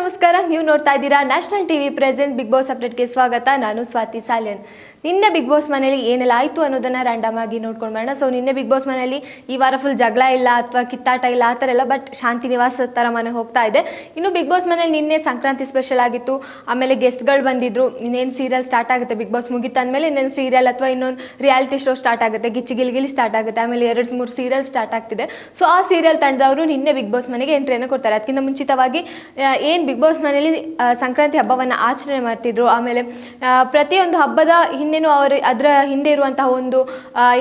ನಮಸ್ಕಾರ. ನೀವು ನೋಡ್ತಾ ಇದ್ದೀರಾ national TV present Big Boss ಅಪ್ಡೇಟ್ಗೆ ಸ್ವಾಗತ. ನಾನು ಸ್ವಾತಿ ಸಾಲ್ಯನ್. ನಿನ್ನೆ ಬಿಗ್ ಬಾಸ್ ಮನೆಯಲ್ಲಿ ಏನೆಲ್ಲ ಆಯಿತು ಅನ್ನೋದನ್ನು ರ್ಯಾಂಡಮ್ ಆಗಿ ನೋಡ್ಕೊಂಡು ಬರೋಣ. ಸೊ ನಿನ್ನೆ ಬಿಗ್ ಬಾಸ್ ಮನೆಯಲ್ಲಿ ಈ ವಾರ ಫುಲ್ ಜಗಳ ಇಲ್ಲ ಅಥವಾ ಕಿತ್ತಾಟ ಇಲ್ಲ ಆ ಥರ ಎಲ್ಲ, ಬಟ್ ಶಾಂತಿ ನಿವಾಸ ಥರ ಮನೆ ಹೋಗ್ತಾ ಇದೆ. ಇನ್ನು ಬಿಗ್ ಬಾಸ್ ಮನೇಲಿ ನಿನ್ನೆ ಸಂಕ್ರಾಂತಿ ಸ್ಪೆಷಲ್ ಆಗಿತ್ತು. ಆಮೇಲೆ ಗೆಸ್ಟ್ಗಳು ಬಂದಿದ್ರು. ಇನ್ನೇನು ಸೀರಿಯಲ್ ಸ್ಟಾರ್ಟ್ ಆಗುತ್ತೆ, ಬಿಗ್ ಬಾಸ್ ಮುಗಿತಾದ್ಮೇಲೆ ಇನ್ನೇನು ಸೀರಿಯಲ್ ಅಥವಾ ಇನ್ನೊಂದು ರಿಯಾಲಿಟಿ ಶೋ ಸ್ಟಾರ್ಟ್ ಆಗುತ್ತೆ, ಗಿಚ್ಚಿ ಸ್ಟಾರ್ಟ್ ಆಗುತ್ತೆ. ಆಮೇಲೆ 2-3 ಸೀರಿಯಲ್ ಸ್ಟಾರ್ಟ್ ಆಗ್ತಿದೆ. ಸೊ ಆ ಸೀರಿಯಲ್ ತಂಡದವರು ನಿನ್ನೆ ಬಿಗ್ ಬಾಸ್ ಮನೆಗೆ ಎಂಟ್ರಿಯನ್ನು ಕೊಡ್ತಾರೆ. ಅದಕ್ಕಿಂತ ಮುಂಚಿತವಾಗಿ ಏನು ಬಿಗ್ ಬಾಸ್ ಮನೆಯಲ್ಲಿ ಸಂಕ್ರಾಂತಿ ಹಬ್ಬವನ್ನು ಆಚರಣೆ ಮಾಡ್ತಿದ್ರು. ಆಮೇಲೆ ಪ್ರತಿಯೊಂದು ಹಬ್ಬದ ಹಿಂದೆನೂ ಅದರ ಹಿಂದೆ ಇರುವಂತಹ ಒಂದು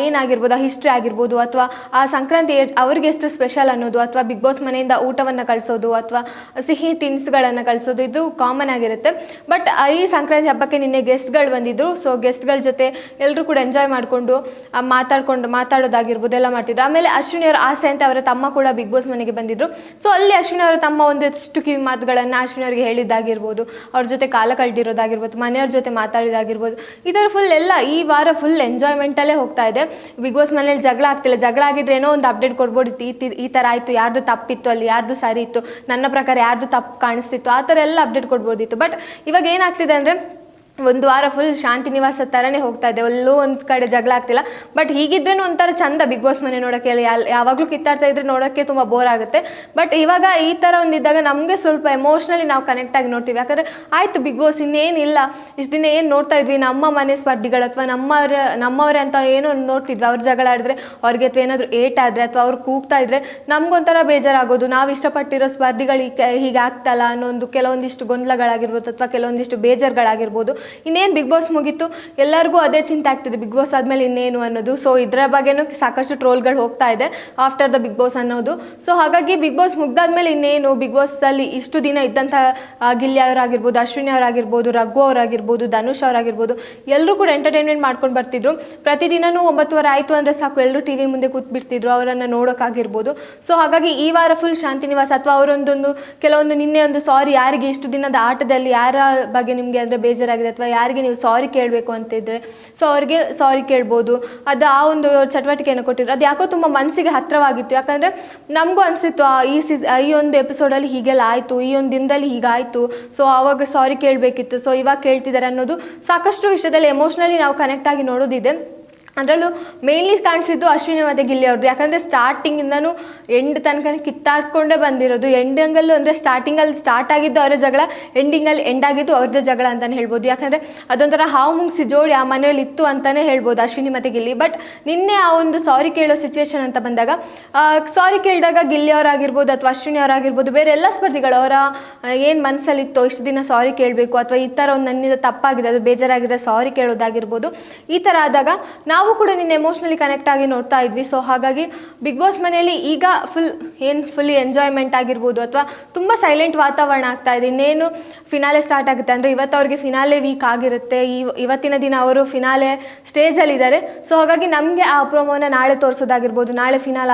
ಏನಾಗಿರ್ಬೋದು, ಹಿಸ್ಟ್ರಿ ಆಗಿರ್ಬೋದು, ಅಥವಾ ಆ ಸಂಕ್ರಾಂತಿ ಅವ್ರಿಗೆ ಎಷ್ಟು ಸ್ಪೆಷಲ್ ಅನ್ನೋದು, ಅಥವಾ ಬಿಗ್ ಬಾಸ್ ಮನೆಯಿಂದ ಊಟವನ್ನು ಕಳಿಸೋದು ಅಥವಾ ಸಿಹಿ ತಿನಿಸುಗಳನ್ನು ಕಳಿಸೋದು, ಇದು ಕಾಮನ್ ಆಗಿರುತ್ತೆ. ಬಟ್ ಈ ಸಂಕ್ರಾಂತಿ ಹಬ್ಬಕ್ಕೆ ನಿನ್ನೆ ಗೆಸ್ಟ್ಗಳು ಬಂದಿದ್ರು. ಸೊ ಗೆಸ್ಟ್ಗಳ ಜೊತೆ ಎಲ್ಲರೂ ಕೂಡ ಎಂಜಾಯ್ ಮಾಡಿಕೊಂಡು ಮಾತಾಡೋದಾಗಿರ್ಬೋದು ಎಲ್ಲ ಮಾಡ್ತಿದ್ರು. ಆಮೇಲೆ ಅಶ್ವಿನಿ ಅವರ ಆಸೆ ಅಂತ ಅವರ ತಮ್ಮ ಕೂಡ ಬಿಗ್ ಬಾಸ್ ಮನೆಗೆ ಬಂದಿದ್ರು. ಸೊ ಅಲ್ಲಿ ಅಶ್ವಿನಿ ಅವರ ತಮ್ಮ ಒಂದಷ್ಟು ಕಿವಿ ಮಾತುಗಳನ್ನು ಅಶ್ವಿನಿ ಅವರಿಗೆ ಹೇಳಿದ್ದಾಗಿರ್ಬೋದು, ಅವ್ರ ಜೊತೆ ಕಾಲ ಕಳೆದಿರೋದಾಗಿರ್ಬೋದು, ಮನೆಯವ್ರ ಜೊತೆ ಮಾತಾಡಿದಾಗಿರ್ಬೋದು, ಈ ಥರ ಫುಲ್ ಎಲ್ಲ ಈ ವಾರ ಫುಲ್ ಎಂಜಾಯ್ಮೆಂಟಲ್ಲೇ ಹೋಗ್ತಾ ಇದೆ. ಬಿಗ್ ಬಾಸ್ ಮನೇಲಿ ಜಗಳ ಆಗ್ತಿಲ್ಲ. ಜಗಳ ಆಗಿದ್ರೆ ಏನೋ ಒಂದು ಅಪ್ಡೇಟ್ ಕೊಡ್ಬೋದಿತ್ತು, ಈ ಥರ ಆಯಿತು, ಯಾರ್ದು ತಪ್ಪಿತ್ತು, ಅಲ್ಲಿ ಯಾರ್ದು ಸರಿ ಇತ್ತು, ನನ್ನ ಪ್ರಕಾರ ಯಾರ್ದು ತಪ್ಪು ಕಾಣಿಸ್ತಿತ್ತು, ಆ ಥರ ಎಲ್ಲ ಅಪ್ಡೇಟ್ ಕೊಡ್ಬೋದಿತ್ತು. ಬಟ್ ಇವಾಗ ಏನಾಗ್ತಿದೆ ಅಂದರೆ ಒಂದು ವಾರ ಫುಲ್ ಶಾಂತಿ ನಿವಾಸ ಥರನೇ ಹೋಗ್ತಾ ಇದೆ. ಎಲ್ಲೂ ಒಂದು ಕಡೆ ಜಗಳ ಆಗ್ತಿಲ್ಲ. ಬಟ್ ಹೀಗಿದ್ರೇನು ಒಂಥರ ಚಂದ ಬಿಗ್ ಬಾಸ್ ಮನೆ ನೋಡೋಕ್ಕೆ. ಯಾವಾಗಲೂ ಕಿತ್ತಾಡ್ತಾ ಇದ್ರೆ ನೋಡೋಕ್ಕೆ ತುಂಬ ಬೋರ್ ಆಗುತ್ತೆ. ಬಟ್ ಇವಾಗ ಈ ಥರ ಒಂದಿದ್ದಾಗ ನಮಗೆ ಸ್ವಲ್ಪ ಎಮೋಷ್ನಲಿ ನಾವು ಕನೆಕ್ಟ್ ಆಗಿ ನೋಡ್ತೀವಿ. ಯಾಕಂದರೆ ಆಯಿತು ಬಿಗ್ ಬಾಸ್ ಇನ್ನೇನಿಲ್ಲ, ಇಷ್ಟು ದಿನ ಏನು ನೋಡ್ತಾ ಇದ್ವಿ, ನಮ್ಮ ಮನೆ ಸ್ಪರ್ಧಿಗಳು ಅಥವಾ ನಮ್ಮವರೇ ಅಂತ ಏನೋ ನೋಡ್ತಿದ್ವಿ. ಅವ್ರು ಜಗಳ ಆಡಿದ್ರೆ ಅವ್ರಿಗೆ ಅಥವಾ ಏನಾದರೂ ಏಟಾದರೆ ಅಥವಾ ಅವ್ರು ಕೂಗ್ತಾ ಇದ್ರೆ ನಮಗೊಂಥರ ಬೇಜಾರಾಗೋದು. ನಾವು ಇಷ್ಟಪಟ್ಟಿರೋ ಸ್ಪರ್ಧಿಗಳು ಹೀಗೆ ಆಗ್ತಲ್ಲ ಅನ್ನೋ ಒಂದು ಕೆಲವೊಂದಿಷ್ಟು ಗೊಂದಲಗಳಾಗಿರ್ಬೋದು ಅಥವಾ ಕೆಲವೊಂದಿಷ್ಟು ಬೇಜಾರುಗಳಾಗಿರ್ಬೋದು. ಇನ್ನೇನು ಬಿಗ್ ಬಾಸ್ ಮುಗೀತು, ಎಲ್ಲರಿಗೂ ಅದೇ ಚಿಂತೆ ಆಗ್ತಿದೆ, ಬಿಗ್ ಬಾಸ್ ಆದಮೇಲೆ ಇನ್ನೇನು ಅನ್ನೋದು. ಸೊ ಇದರ ಬಗ್ಗೆನೂ ಸಾಕಷ್ಟು ಟ್ರೋಲ್ಗಳು ಹೋಗ್ತಾ ಇದೆ ಆಫ್ಟರ್ ದ ಬಿಗ್ ಬಾಸ್ ಅನ್ನೋದು. ಸೊ ಹಾಗಾಗಿ ಬಿಗ್ ಬಾಸ್ ಮುಗ್ದಾದ್ಮೇಲೆ ಇನ್ನೇನು ಬಿಗ್ ಬಾಸಲ್ಲಿ ಇಷ್ಟು ದಿನ ಇದ್ದಂಥ ಗಿಲ್ಲಿ ಅವರಾಗಿರ್ಬೋದು, ಅಶ್ವಿನಿ ಅವರಾಗಿರ್ಬೋದು, ರಘು ಅವರಾಗಿರ್ಬೋದು, ಧನುಷ್ ಅವರಾಗಿರ್ಬೋದು, ಎಲ್ಲರೂ ಕೂಡ ಎಂಟರ್ಟೈನ್ಮೆಂಟ್ ಮಾಡ್ಕೊಂಡು ಬರ್ತಿದ್ರು. ಪ್ರತಿದಿನವೂ 9:15 ಆಯಿತು ಅಂದರೆ ಸಾಕು, ಎಲ್ಲರೂ ಟಿ ವಿ ಮುಂದೆ ಕೂತ್ಬಿಡ್ತಿದ್ರು ಅವರನ್ನು ನೋಡೋಕ್ಕಾಗಿರ್ಬೋದು. ಸೊ ಹಾಗಾಗಿ ಈ ವಾರ ಫುಲ್ ಶಾಂತಿ ನಿವಾಸ ಅಥವಾ ಕೆಲವೊಂದು ನಿನ್ನೆ ಒಂದು ಸಾರಿ, ಯಾರಿಗೆ ಇಷ್ಟು ದಿನದ ಆಟದಲ್ಲಿ ಯಾರ ಬಗ್ಗೆ ನಿಮಗೆ ಅಂದರೆ ಬೇಜಾರಾಗಿದೆ ಅಥವಾ ಯಾರಿಗೆ ನೀವು ಸಾರಿ ಕೇಳಬೇಕು ಅಂತಿದ್ರೆ ಸೊ ಅವ್ರಿಗೆ ಸಾರಿ ಕೇಳ್ಬೋದು. ಅದು ಆ ಒಂದು ಚಟುವಟಿಕೆಯನ್ನು ಕೊಟ್ಟಿದ್ರು. ಅದು ಯಾಕೋ ತುಂಬ ಮನಸ್ಸಿಗೆ ಹತ್ತಿರವಾಗಿತ್ತು. ಯಾಕಂದರೆ ನಮಗೂ ಅನಿಸಿತ್ತು ಈ ಒಂದು ಎಪಿಸೋಡಲ್ಲಿ ಹೀಗೆಲ್ಲ ಆಯಿತು, ಈ ಒಂದು ದಿನದಲ್ಲಿ ಹೀಗಾಯಿತು, ಸೊ ಆವಾಗ ಸಾರಿ ಕೇಳಬೇಕಿತ್ತು, ಸೊ ಇವಾಗ ಕೇಳ್ತಿದ್ದಾರೆ ಅನ್ನೋದು ಸಾಕಷ್ಟು ವಿಷಯದಲ್ಲಿ ಎಮೋಷ್ನಲಿ ನಾವು ಕನೆಕ್ಟ್ ಆಗಿ ನೋಡೋದಿದೆ. ಅದರಲ್ಲೂ ಮೇನ್ಲಿ ಕಾಣಿಸಿದ್ದು ಅಶ್ವಿನಿ ಮತ್ತು ಗಿಲ್ಲಿ ಅವ್ರದ್ದು. ಯಾಕಂದರೆ ಸ್ಟಾರ್ಟಿಂಗಿಂದನೂ ಎಂಡ್ ತನಕ ಕಿತ್ತಾಡ್ಕೊಂಡೇ ಬಂದಿರೋದು. ಎಂಡಿಂಗಲ್ಲೂ ಅಂದರೆ ಸ್ಟಾರ್ಟಿಂಗಲ್ಲಿ ಸ್ಟಾರ್ಟ್ ಆಗಿದ್ದು ಅವರ ಜಗಳ, ಎಂಡಿಂಗಲ್ಲಿ ಎಂಡ್ ಆಗಿದ್ದು ಅವ್ರದ್ದು ಜಗಳ ಅಂತಲೇ ಹೇಳ್ಬೋದು. ಯಾಕಂದರೆ ಅದೊಂಥರ ಹಾವು ಮುಂಗ್ಸಿ ಜೋಡಿ ಆ ಮನೆಯಲ್ಲಿ ಇತ್ತು ಅಂತಲೇ ಹೇಳ್ಬೋದು ಅಶ್ವಿನಿ ಮತ್ತು ಗಿಲ್ಲಿ. ಬಟ್ ನಿನ್ನೆ ಆ ಒಂದು ಸಾರಿ ಕೇಳೋ ಸಿಚುವೇಶನ್ ಅಂತ ಬಂದಾಗ, ಸಾರಿ ಕೇಳಿದಾಗ ಗಿಲ್ಲಿ ಅವರಾಗಿರ್ಬೋದು ಅಥವಾ ಅಶ್ವಿನಿ ಅವರಾಗಿರ್ಬೋದು, ಬೇರೆ ಎಲ್ಲ ಸ್ಪರ್ಧಿಗಳು ಅವರ ಏನು ಮನಸ್ಸಲ್ಲಿತ್ತೋ ಇಷ್ಟು ದಿನ ಸಾರಿ ಕೇಳಬೇಕು ಅಥವಾ ಈ ಥರ ಒಂದು ನನ್ನಿಂದ ತಪ್ಪಾಗಿದೆ, ಅದು ಬೇಜಾರಾಗಿದೆ, ಸಾರಿ ಕೇಳೋದಾಗಿರ್ಬೋದು, ಈ ಥರ ಆದಾಗ ನಾವು ಕೂಡ ನಿನ್ನೆ ಎಮೋಷ್ನಲಿ ಕನೆಕ್ಟ್ ಆಗಿ ನೋಡ್ತಾ ಇದ್ವಿ. ಸೊ ಹಾಗಾಗಿ ಬಿಗ್ ಬಾಸ್ ಮನೆಯಲ್ಲಿ ಈಗ ಫುಲ್ಲಿ ಎಂಜಾಯ್ಮೆಂಟ್ ಆಗಿರ್ಬೋದು ಅಥವಾ ತುಂಬ ಸೈಲೆಂಟ್ ವಾತಾವರಣ ಆಗ್ತಾ ಇದೆ. ಇನ್ನೇನು ಫಿನಾಲೆ ಸ್ಟಾರ್ಟ್ ಆಗುತ್ತೆ ಅಂದರೆ ಇವತ್ತು ಅವ್ರಿಗೆ ಫಿನಾಲೆ ವೀಕ್ ಆಗಿರುತ್ತೆ. ಇವತ್ತಿನ ದಿನ ಅವರು ಫಿನಾಲೆ ಸ್ಟೇಜಲ್ಲಿದ್ದಾರೆ. ಸೊ ಹಾಗಾಗಿ ನಮಗೆ ಆ ಪ್ರೋಮೋನ ನಾಳೆ ತೋರಿಸೋದಾಗಿರ್ಬೋದು, ನಾಳೆ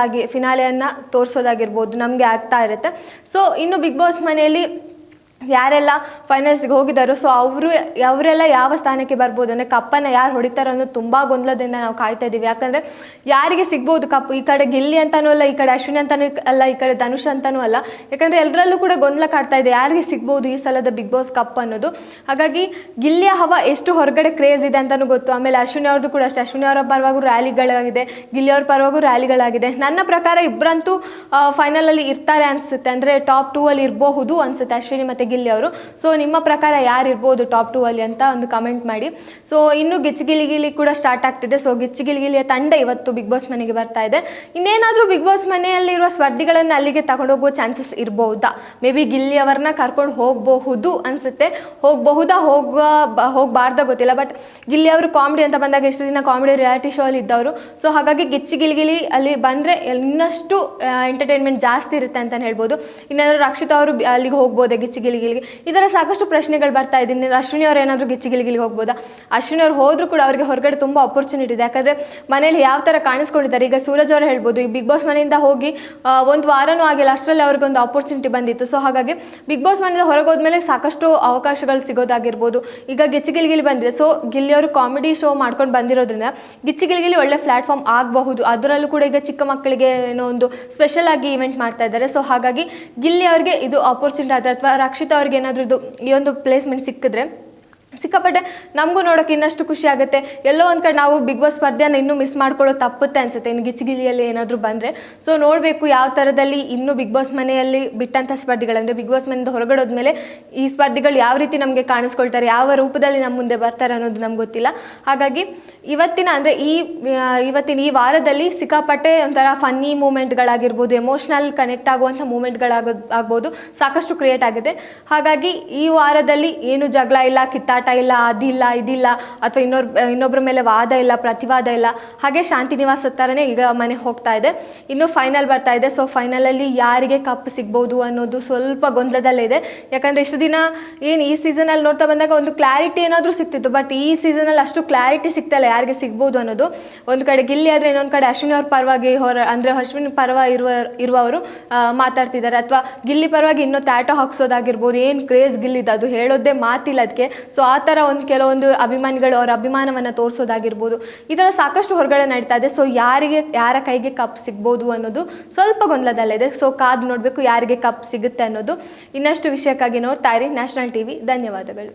ಫಿನಾಲೆಯನ್ನು ತೋರಿಸೋದಾಗಿರ್ಬೋದು ನಮಗೆ ಆಗ್ತಾ ಇರುತ್ತೆ. ಸೊ ಇನ್ನು ಬಿಗ್ ಬಾಸ್ ಮನೆಯಲ್ಲಿ ಯಾರೆಲ್ಲ ಫೈನಲ್ಸ್ಗೆ ಹೋಗಿದ್ದಾರೋ ಸೊ ಅವರೆಲ್ಲ ಯಾವ ಸ್ಥಾನಕ್ಕೆ ಬರ್ಬೋದು ಅಂದರೆ ಕಪ್ಪನ್ನು ಯಾರು ಹೊಡಿತಾರೋ ಅನ್ನೋದು ತುಂಬ ಗೊಂದಲದಿಂದ ನಾವು ಕಾಯ್ತಾ ಇದ್ದೀವಿ. ಯಾಕಂದರೆ ಯಾರಿಗೆ ಸಿಗ್ಬೋದು ಕಪ್ಪು, ಈ ಕಡೆ ಗಿಲ್ಲಿ ಅಂತಲೂ ಅಲ್ಲ, ಈ ಕಡೆ ಅಶ್ವಿನಿ ಅಂತಲೂ ಅಲ್ಲ, ಈ ಕಡೆ ಧನುಷ್ ಅಂತಲೂ ಅಲ್ಲ. ಯಾಕಂದರೆ ಎಲ್ಲರಲ್ಲೂ ಕೂಡ ಗೊಂದಲ ಕಾಡ್ತಾ ಇದೆ ಯಾರಿಗೆ ಸಿಗ್ಬೋದು ಈ ಸಲದ ಬಿಗ್ ಬಾಸ್ ಕಪ್ ಅನ್ನೋದು. ಹಾಗಾಗಿ ಗಿಲ್ಲಿಯ ಹವಾ ಎಷ್ಟು ಹೊರಗಡೆ ಕ್ರೇಜ್ ಇದೆ ಅಂತಲೂ ಗೊತ್ತು. ಆಮೇಲೆ ಅಶ್ವಿನಿ ಅವ್ರದ್ದು ಕೂಡ ಅಷ್ಟೇ, ಅಶ್ವಿನಿ ಅವರ ಪರವಾಗೂ ರ್ಯಾಲಿಗಳಾಗಿದೆ, ಗಿಲ್ಲಿ ಅವ್ರ ಪರವಾಗೂ ರ್ಯಾಲಿಗಳಾಗಿದೆ. ನನ್ನ ಪ್ರಕಾರ ಇಬ್ಬರಂತೂ ಫೈನಲಲ್ಲಿ ಇರ್ತಾರೆ ಅನಿಸುತ್ತೆ. ಅಂದರೆ ಟಾಪ್ 2 ಅಲ್ಲಿ ಇರಬಹುದು ಅನಿಸುತ್ತೆ ಅಶ್ವಿನಿ ಮತ್ತು ಗಿಲ್ಲಿ ಅವರು. ಸೊ ನಿಮ್ಮ ಪ್ರಕಾರ ಯಾರು ಇರ್ಬೋದು ಟಾಪ್ 2 ಅಲ್ಲಿ ಅಂತ ಒಂದು ಕಮೆಂಟ್ ಮಾಡಿ. ಸೊ ಇನ್ನು ಗಿಚ್ಚಿ ಕೂಡ ಸ್ಟಾರ್ಟ್ ಆಗ್ತಿದೆ. ಸೊ ಗಿಲ್ಲಿಯ ತಂಡ ಇವತ್ತು ಬಿಗ್ ಬಾಸ್ ಮನೆಗೆ ಬರ್ತಾ ಇದೆ. ಇನ್ನೇನಾದರೂ ಬಿಗ್ ಬಾಸ್ ಮನೆಯಲ್ಲಿರುವ ಸ್ಪರ್ಧಿಗಳನ್ನು ಅಲ್ಲಿಗೆ ತಗೊಂಡೋಗೋ ಚಾನ್ಸಸ್ ಇರ್ಬೋದಾ? ಮೇ ಬಿ ಗಿಲ್ಲಿ ಅವ್ರನ್ನ ಕರ್ಕೊಂಡು ಹೋಗಬಹುದು ಅನಿಸುತ್ತೆ. ಹೋಗಬಾರ್ದ ಗೊತ್ತಿಲ್ಲ. ಬಟ್ ಗಿಲ್ಲಿ ಅವರು ಕಾಮಿಡಿ ಅಂತ ಬಂದಾಗ ಎಷ್ಟು ದಿನ ಕಾಮಿಡಿ ರಿಯಾಲಿಟಿ ಶೋ ಅಲ್ಲಿ ಇದ್ದವರು. ಸೊ ಹಾಗಾಗಿ ಗಿಲ್ಲಿ ಅಲ್ಲಿ ಬಂದರೆ ಇನ್ನಷ್ಟು ಎಂಟರ್ಟೈನ್ಮೆಂಟ್ ಜಾಸ್ತಿ ಇರುತ್ತೆ ಅಂತಲೇ ಹೇಳ್ಬೋದು. ಇನ್ನೇನಾದರೂ ರಕ್ಷಿತಾ ಅವರು ಅಲ್ಲಿಗೆ ಹೋಗ್ಬೋದೇ ಗಿಲ್ಲಿಗೆ? ಇದರ ಸಾಕಷ್ಟು ಪ್ರಶ್ನೆಗಳು ಬರ್ತಾ ಇದೆ. ಅಶ್ವಿನಿ ಅವ್ರು ಏನಾದರೂ ಗಿಲ್ಲಿಗೆ ಹೋಗ್ಬೋದಾ? ಅಶ್ವಿನಿ ಅವ್ರು ಹೋದರೂ ಕೂಡ ಅವರಿಗೆ ಹೊರಗಡೆ ತುಂಬ ಆಪರ್ಚುನಿಟಿ ಇದೆ. ಯಾಕಂದರೆ ಮನೇಲಿ ಯಾವ ಥರ ಕಾಣಿಸ್ಕೊಂಡಿದ್ದಾರೆ. ಈಗ ಸೂರಜ್ ಅವರು ಹೇಳ್ಬೋದು, ಈ ಬಿಗ್ ಬಾಸ್ ಮನೆಯಿಂದ ಹೋಗಿ ಒಂದು ವಾರನೂ ಆಗಿಲ್ಲ, ಅಷ್ಟರಲ್ಲಿ ಅವ್ರಿಗೊಂದು ಆಪರ್ಚುನಿಟಿ ಬಂದಿತ್ತು. ಸೊ ಹಾಗಾಗಿ ಬಿಗ್ ಬಾಸ್ ಮನೆಯಿಂದ ಹೊರಗೋದ್ಮೇಲೆ ಸಾಕಷ್ಟು ಅವಕಾಶಗಳು ಸಿಗೋದಾಗಿರ್ಬೋದು. ಈಗ ಗಿಲ್ಲಿ ಬಂದಿದೆ. ಸೊ ಗಿಲ್ಲಿ ಅವರು ಕಾಮಿಡಿ ಶೋ ಮಾಡ್ಕೊಂಡು ಬಂದಿರೋದ್ರಿಂದ ಗಿಲ್ಲಿ ಒಳ್ಳೆ ಪ್ಲಾಟ್ಫಾರ್ಮ್ ಆಗಬಹುದು. ಅದರಲ್ಲೂ ಕೂಡ ಈಗ ಚಿಕ್ಕ ಮಕ್ಕಳಿಗೆ ಏನೋ ಒಂದು ಸ್ಪೆಷಲ್ ಆಗಿ ಇವೆಂಟ್ ಮಾಡ್ತಾ ಇದ್ದಾರೆ. ಸೊ ಹಾಗಾಗಿ ಗಿಲ್ಲಿ ಅವ್ರಿಗೆ ಇದು ಆಪರ್ಚುನಿಟಿ ಆದರೆ ಅಥವಾ ರಕ್ಷಿತಾ ರಕ್ಷಿತ್ ಅವ್ರಿಗೆ ಏನಾದರೂ ಈ ಒಂದು ಪ್ಲೇಸ್ಮೆಂಟ್ ಸಿಕ್ಕಾಪಟ್ಟೆ ನಮಗೂ ನೋಡೋಕೆ ಇನ್ನಷ್ಟು ಖುಷಿ ಆಗುತ್ತೆ. ಎಲ್ಲೋ ಒಂದು ಕಡೆ ನಾವು ಬಿಗ್ ಬಾಸ್ ಸ್ಪರ್ಧೆಯನ್ನು ಇನ್ನೂ ಮಿಸ್ ಮಾಡ್ಕೊಳ್ಳೋದು ತಪ್ಪುತ್ತೆ ಅನಿಸುತ್ತೆ ಇನ್ನು ಗಿಚ್ಚಿಗಿಲಿಯಲ್ಲಿ ಏನಾದರೂ ಬಂದರೆ. ಸೊ ನೋಡಬೇಕು ಯಾವ ಥರದಲ್ಲಿ ಇನ್ನೂ ಬಿಗ್ ಬಾಸ್ ಮನೆಯಲ್ಲಿ ಬಿಟ್ಟಂಥ ಸ್ಪರ್ಧಿಗಳಂದರೆ ಬಿಗ್ ಬಾಸ್ ಮನೆಯಿಂದ ಹೊರಗಡೆ ಹೋದ್ಮೇಲೆ ಈ ಸ್ಪರ್ಧಿಗಳು ಯಾವ ರೀತಿ ನಮಗೆ ಕಾಣಿಸ್ಕೊಳ್ತಾರೆ, ಯಾವ ರೂಪದಲ್ಲಿ ನಮ್ಮ ಮುಂದೆ ಬರ್ತಾರೆ ಅನ್ನೋದು ನಮ್ಗೆ ಗೊತ್ತಿಲ್ಲ. ಹಾಗಾಗಿ ಇವತ್ತಿನ ಈ ವಾರದಲ್ಲಿ ಸಿಕ್ಕಾಪಟ್ಟೆ ಒಂಥರ ಫನ್ನಿ ಮೂಮೆಂಟ್ಗಳಾಗಿರ್ಬೋದು, ಎಮೋಷ್ನಲ್ ಕನೆಕ್ಟ್ ಆಗುವಂಥ ಆಗ್ಬೋದು, ಸಾಕಷ್ಟು ಕ್ರಿಯೇಟ್ ಆಗಿದೆ. ಹಾಗಾಗಿ ಈ ವಾರದಲ್ಲಿ ಏನು ಜಗಳ ಇಲ್ಲ, ಕಿತ್ತಾಟ ಇಲ್ಲ, ಅದಿಲ್ಲ ಇದಿಲ್ಲ, ಅಥವಾ ಇನ್ನೊಬ್ಬರ ಮೇಲೆ ವಾದ ಇಲ್ಲ, ಪ್ರತಿವಾದ ಇಲ್ಲ. ಹಾಗೆ ಶಾಂತಿ ನಿವಾಸ ಥರನೇ ಈಗ ಮನೆ ಹೋಗ್ತಾ ಇದೆ. ಇನ್ನು ಫೈನಲ್ ಬರ್ತಾ ಇದೆ. ಸೊ ಫೈನಲಲ್ಲಿ ಯಾರಿಗೆ ಕಪ್ ಸಿಗ್ಬೋದು ಅನ್ನೋದು ಸ್ವಲ್ಪ ಗೊಂದಲದಲ್ಲೇ ಇದೆ. ಯಾಕಂದರೆ ಇಷ್ಟು ದಿನ ಏನು ಈ ಸೀಸನಲ್ಲಿ ನೋಡ್ತಾ ಬಂದಾಗ ಒಂದು ಕ್ಲಾರಿಟಿ ಏನಾದರೂ ಸಿಗ್ತಿತ್ತು. ಬಟ್ ಈ ಸೀಸನಲ್ಲಿ ಅಷ್ಟು ಕ್ಲಾರಿಟಿ ಸಿಗ್ತಾಯಿಲ್ಲ ಯಾರಿಗೆ ಸಿಗ್ಬೋದು ಅನ್ನೋದು. ಒಂದು ಕಡೆ ಗಿಲ್ಲಿ ಆದರೆ ಇನ್ನೊಂದು ಕಡೆ ಅಶ್ವಿನಿ ಅವ್ರ ಪರವಾಗಿ ಅಂದರೆ ಅಶ್ವಿನಿ ಪರವ ಇರುವವರು ಮಾತಾಡ್ತಿದ್ದಾರೆ, ಅಥವಾ ಗಿಲ್ಲಿ ಪರವಾಗಿ ಇನ್ನೂ ಟ್ಯಾಟೋ ಹಾಕ್ಸೋದಾಗಿರ್ಬೋದು. ಏನು ಕ್ರೇಜ್ ಗಿಲ್ಲಿದ್ದು ಅದು ಹೇಳೋದೇ ಮಾತಿಲ್ಲ ಅದಕ್ಕೆ. ಸೊ ಆ ಥರ ಕೆಲವೊಂದು ಅಭಿಮಾನಿಗಳು ಅವರ ಅಭಿಮಾನವನ್ನು ತೋರಿಸೋದಾಗಿರ್ಬೋದು, ಈ ಥರ ಸಾಕಷ್ಟು ಹೊರಗಡೆ ನಡೀತಾ ಇದೆ. ಸೊ ಯಾರ ಕೈಗೆ ಕಪ್ ಸಿಗ್ಬೋದು ಅನ್ನೋದು ಸ್ವಲ್ಪ ಗೊಂದಲದಲ್ಲಿದೆ. ಸೊ ಕಾದು ನೋಡಬೇಕು ಯಾರಿಗೆ ಕಪ್ ಸಿಗುತ್ತೆ ಅನ್ನೋದು. ಇನ್ನಷ್ಟು ವಿಷಯಕ್ಕಾಗಿ ನೋಡ್ತಾ ಇರಿ ನ್ಯಾಷನಲ್ ಟಿವಿ. ಧನ್ಯವಾದಗಳು.